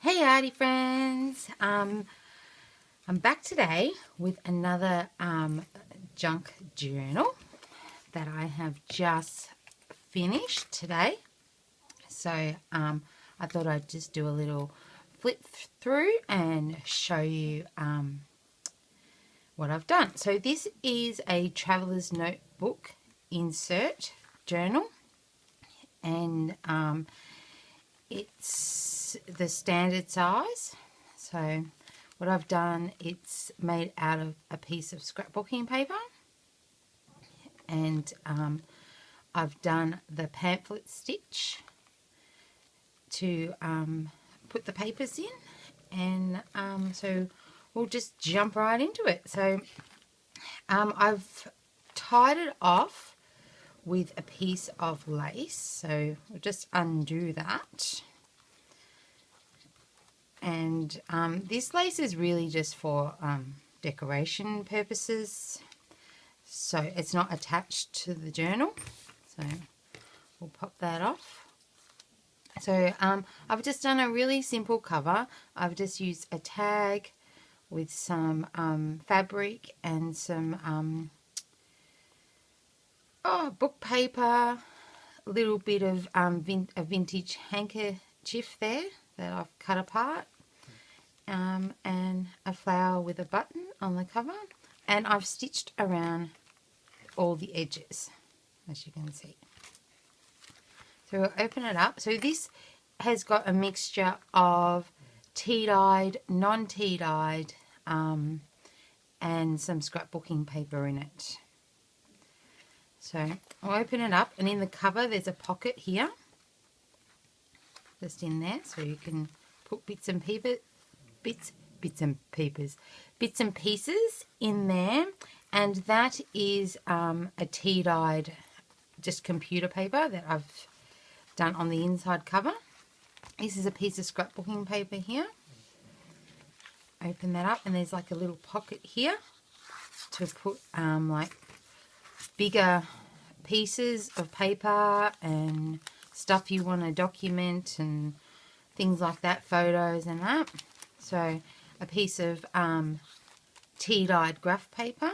Hey arty friends, I'm back today with another junk journal that I have just finished today. So I thought I'd just do a little flip through and show you what I've done. So this is a traveler's notebook insert journal, and it's the standard size. So what I've done, it's made out of a piece of scrapbooking paper, and I've done the pamphlet stitch to put the papers in, and so we'll just jump right into it. So I've tied it off with a piece of lace, so we'll just undo that. And this lace is really just for decoration purposes, so it's not attached to the journal, so we'll pop that off. So I've just done a really simple cover. I've just used a tag with some fabric and some book paper, a little bit of a vintage handkerchief there that I've cut apart, and a flower with a button on the cover, and I've stitched around all the edges, as you can see. So we'll open it up. So this has got a mixture of tea-dyed, non-tea-dyed, and some scrapbooking paper in it. So I'll open it up, and in the cover there's a pocket here, just in there, so you can put bits and pieces in there. And that is a tea-dyed, just computer paper that I've done on the inside cover. This is a piece of scrapbooking paper here. Open that up, and there's like a little pocket here to put like bigger pieces of paper and stuff you want to document and things like that, photos and that. So a piece of tea-dyed graph paper.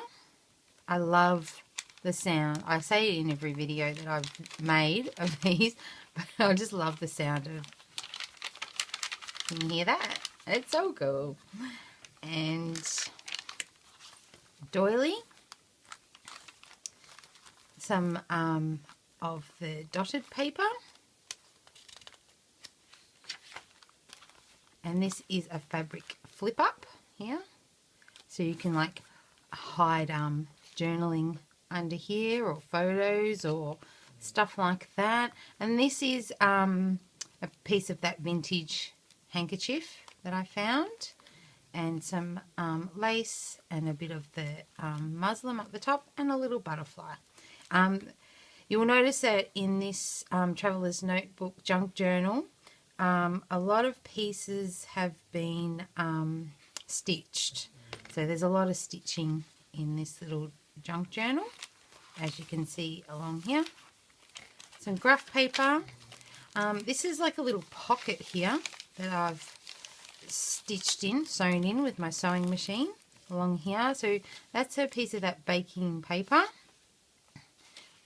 I love the sound. I say it in every video that I've made of these, but I just love the sound of. Can you hear that? It's so cool. And doily. Some of the dotted paper. And this is a fabric flip up here, so you can like hide journaling under here, or photos or stuff like that. And this is a piece of that vintage handkerchief that I found, and some lace and a bit of the muslin up the top, and a little butterfly. You will notice that in this Traveler's Notebook junk journal, a lot of pieces have been stitched. So there's a lot of stitching in this little junk journal, as you can see along here. Some graph paper. This is like a little pocket here that I've stitched in, sewn in with my sewing machine along here. So that's a piece of that baking paper.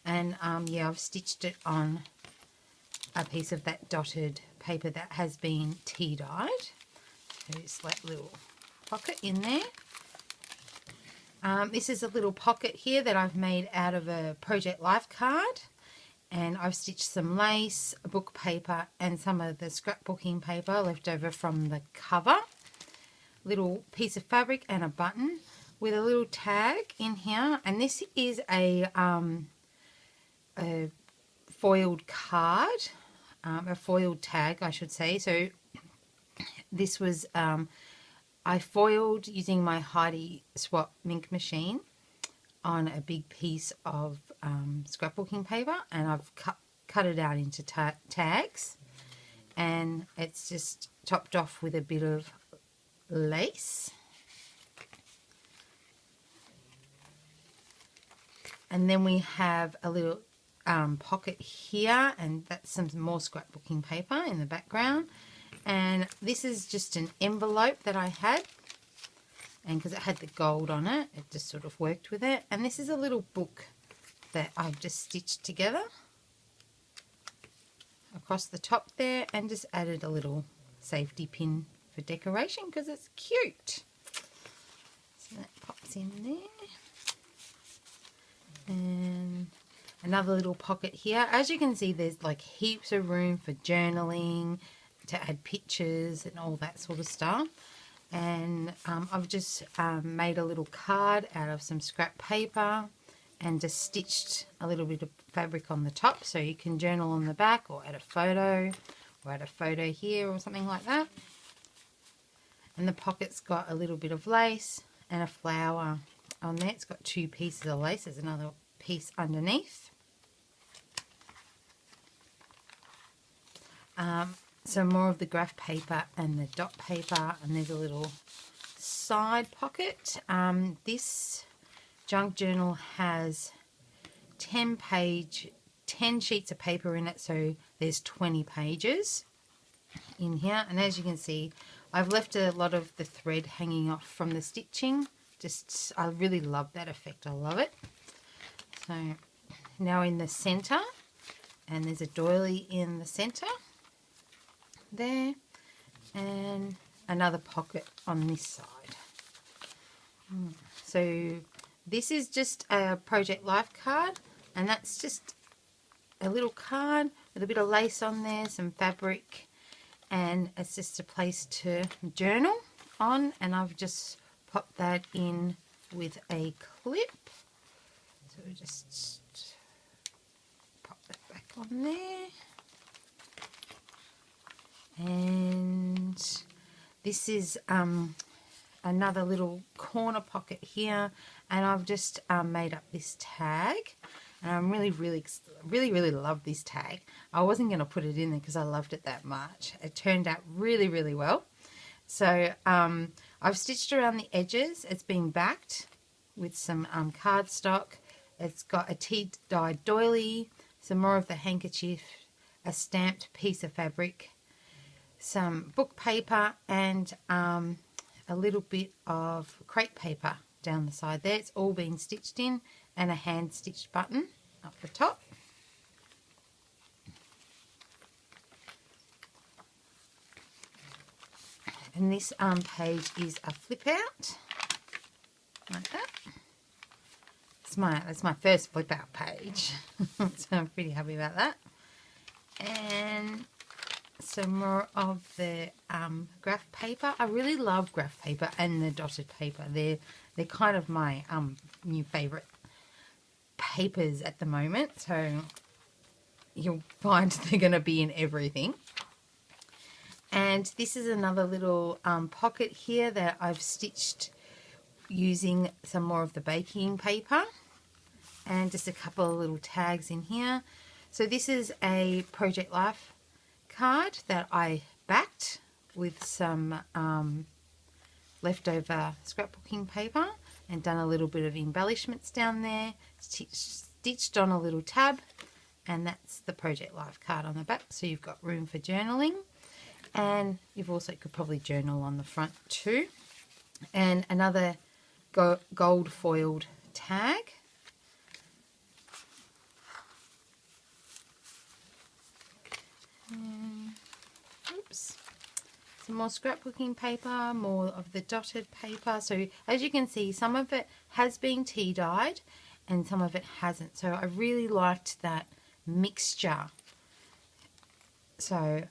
And yeah, I've stitched it on a piece of that dotted paper that has been tea-dyed. So it's that little pocket in there. This is a little pocket here that I've made out of a Project Life card, and I've stitched some lace, book paper, and some of the scrapbooking paper left over from the cover. Little piece of fabric and a button with a little tag in here, and this is a foiled card, a foiled tag, I should say. So this was I foiled using my Heidi Swap Mink machine on a big piece of scrapbooking paper, and I've cut it out into tags, and it's just topped off with a bit of lace. And then we have a little pocket here, and that's some more scrapbooking paper in the background. And this is just an envelope that I had, and because it had the gold on it, it just sort of worked with it. And this is a little book that I've just stitched together across the top there, and just added a little safety pin for decoration because it's cute. So that pops in there. And another little pocket here. As you can see, there's like heaps of room for journaling, to add pictures and all that sort of stuff. And I've just made a little card out of some scrap paper and just stitched a little bit of fabric on the top, so you can journal on the back or add a photo, or add a photo here or something like that. And the pocket's got a little bit of lace and a flower on there. It's got 2 pieces of lace. There's another piece underneath. Some more of the graph paper and the dot paper, and there's a little side pocket. This junk journal has 10 sheets of paper in it, so there's 20 pages in here. And as you can see, I've left a lot of the thread hanging off from the stitching. I really love that effect. I love it. So now in the center, and there's a doily in the center there, and another pocket on this side. So this is just a Project Life card, and that's just a little card with a bit of lace on there, some fabric, and it's just a place to journal on. And I've just popped that in with a clip. So we just pop that back on there. And this is another little corner pocket here, and I've just made up this tag, and I'm really love this tag. I wasn't going to put it in there because I loved it that much. It turned out really well. So I've stitched around the edges. It's been backed with some cardstock. It's got a tea-dyed doily, some more of the handkerchief, a stamped piece of fabric, some book paper, and a little bit of crepe paper down the side there. It's all been stitched in, and a hand stitched button up the top. And this page is a flip out like that. That's my first flip out page. So I'm pretty happy about that. And some more of the graph paper. I really love graph paper and the dotted paper. They're kind of my new favourite papers at the moment. So you'll find they're going to be in everything. And this is another little pocket here that I've stitched using some more of the baking paper, and just a couple of little tags in here. So this is a Project Life card that I backed with some leftover scrapbooking paper, and done a little bit of embellishments down there, stitched on a little tab, and that's the Project Life card on the back. So you've got room for journaling, and you've also could probably journal on the front too. And another gold foiled tag. Oops. Some more scrapbooking paper, more of the dotted paper. So as you can see, some of it has been tea dyed and some of it hasn't. So I really liked that mixture. So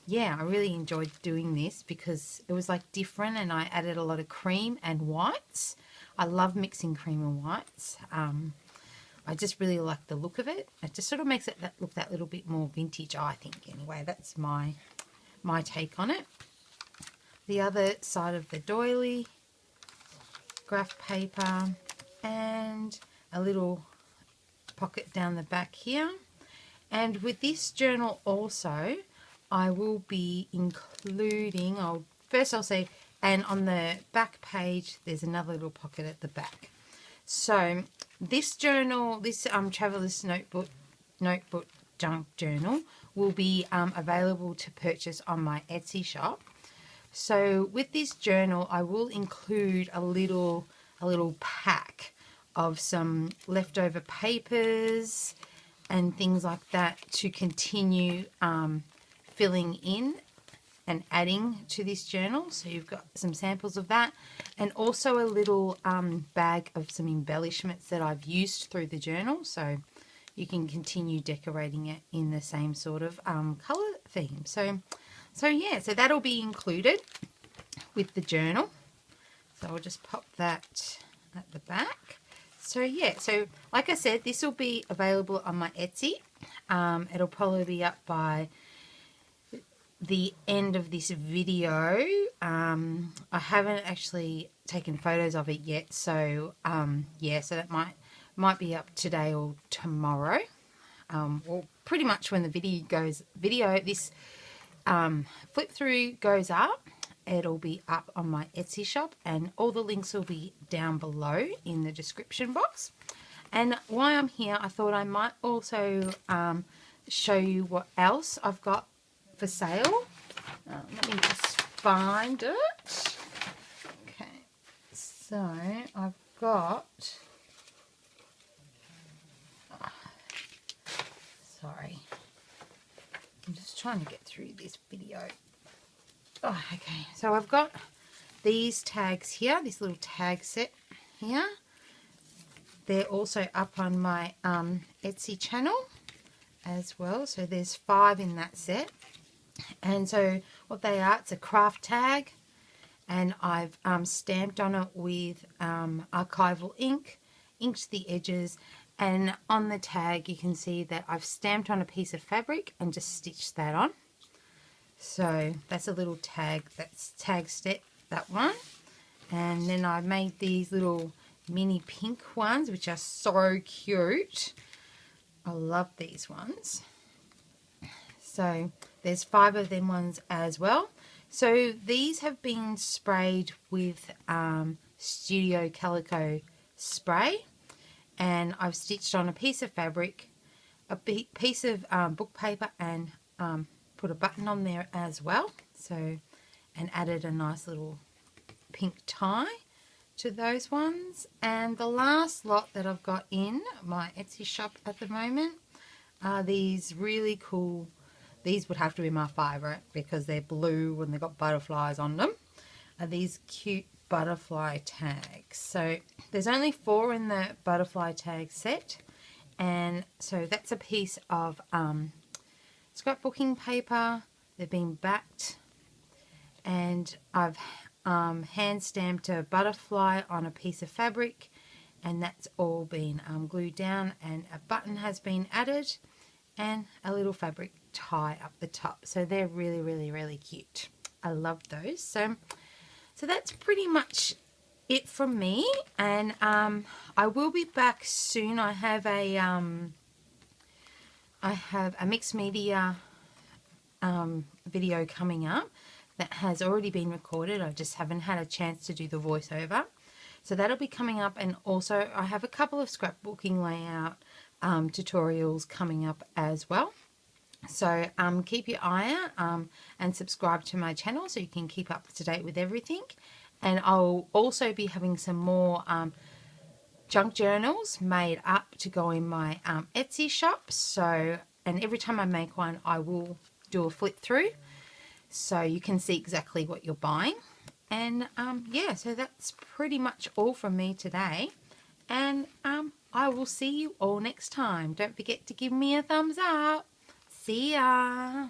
yeah, I really enjoyed doing this because it was like different, and I added a lot of cream and whites. I love mixing cream and whites. I just really like the look of it. It just sort of makes it look that little bit more vintage, I think. Anyway, that's my take on it. The other side of the doily, graph paper, and a little pocket down the back here. And with this journal also, I will be including, I'll say, and on the back page, there's another little pocket at the back. So this journal, this Traveler's Notebook junk journal will be available to purchase on my Etsy shop. So with this journal, I will include a little pack of some leftover papers and things like that to continue filling in and adding to this journal. So you've got some samples of that, and also a little bag of some embellishments that I've used through the journal, so you can continue decorating it in the same sort of colour theme. So yeah, so that'll be included with the journal. So I'll just pop that at the back. So yeah, so like I said, this will be available on my Etsy. It'll probably be up by the end of this video. I haven't actually taken photos of it yet, so yeah, so that might be up today or tomorrow, or pretty much when the this flip through goes up, it'll be up on my Etsy shop, and all the links will be down below in the description box. And while I'm here, I thought I might also show you what else I've got for sale. Let me just find it. Okay, so I've got, sorry, I'm just trying to get through this video. Oh, okay, so I've got these tags here, this little tag set here. They're also up on my Etsy channel as well. So there's 5 in that set. And so what they are, it's a craft tag, and I've stamped on it with archival ink, inked the edges, and on the tag you can see that I've stamped on a piece of fabric and just stitched that on. So that's a little tag, that's tag set, that one. And then I made these little mini pink ones, which are so cute. I love these ones. So there's 5 of them ones as well. So these have been sprayed with Studio Calico spray, and I've stitched on a piece of fabric, a piece of book paper, and put a button on there as well. So, and added a nice little pink tie to those ones. And the last lot that I've got in my Etsy shop at the moment are these really cool, these would have to be my favourite because they're blue and they've got butterflies on them, are these cute butterfly tags. So there's only 4 in the butterfly tag set, and so that's a piece of scrapbooking paper. They've been backed, and I've hand stamped a butterfly on a piece of fabric, and that's all been glued down, and a button has been added and a little fabric tie up the top. So they're really, really, really cute. I love those. So that's pretty much it from me, and I will be back soon. I have a mixed media video coming up that has already been recorded. I just haven't had a chance to do the voiceover. So that'll be coming up, and also I have a couple of scrapbooking layout tutorials coming up as well. So keep your eye out and subscribe to my channel so you can keep up to date with everything. And I'll also be having some more junk journals made up to go in my Etsy shop. So, and every time I make one, I will do a flip through so you can see exactly what you're buying. And yeah, so that's pretty much all from me today, and I will see you all next time. Don't forget to give me a thumbs up. See ya.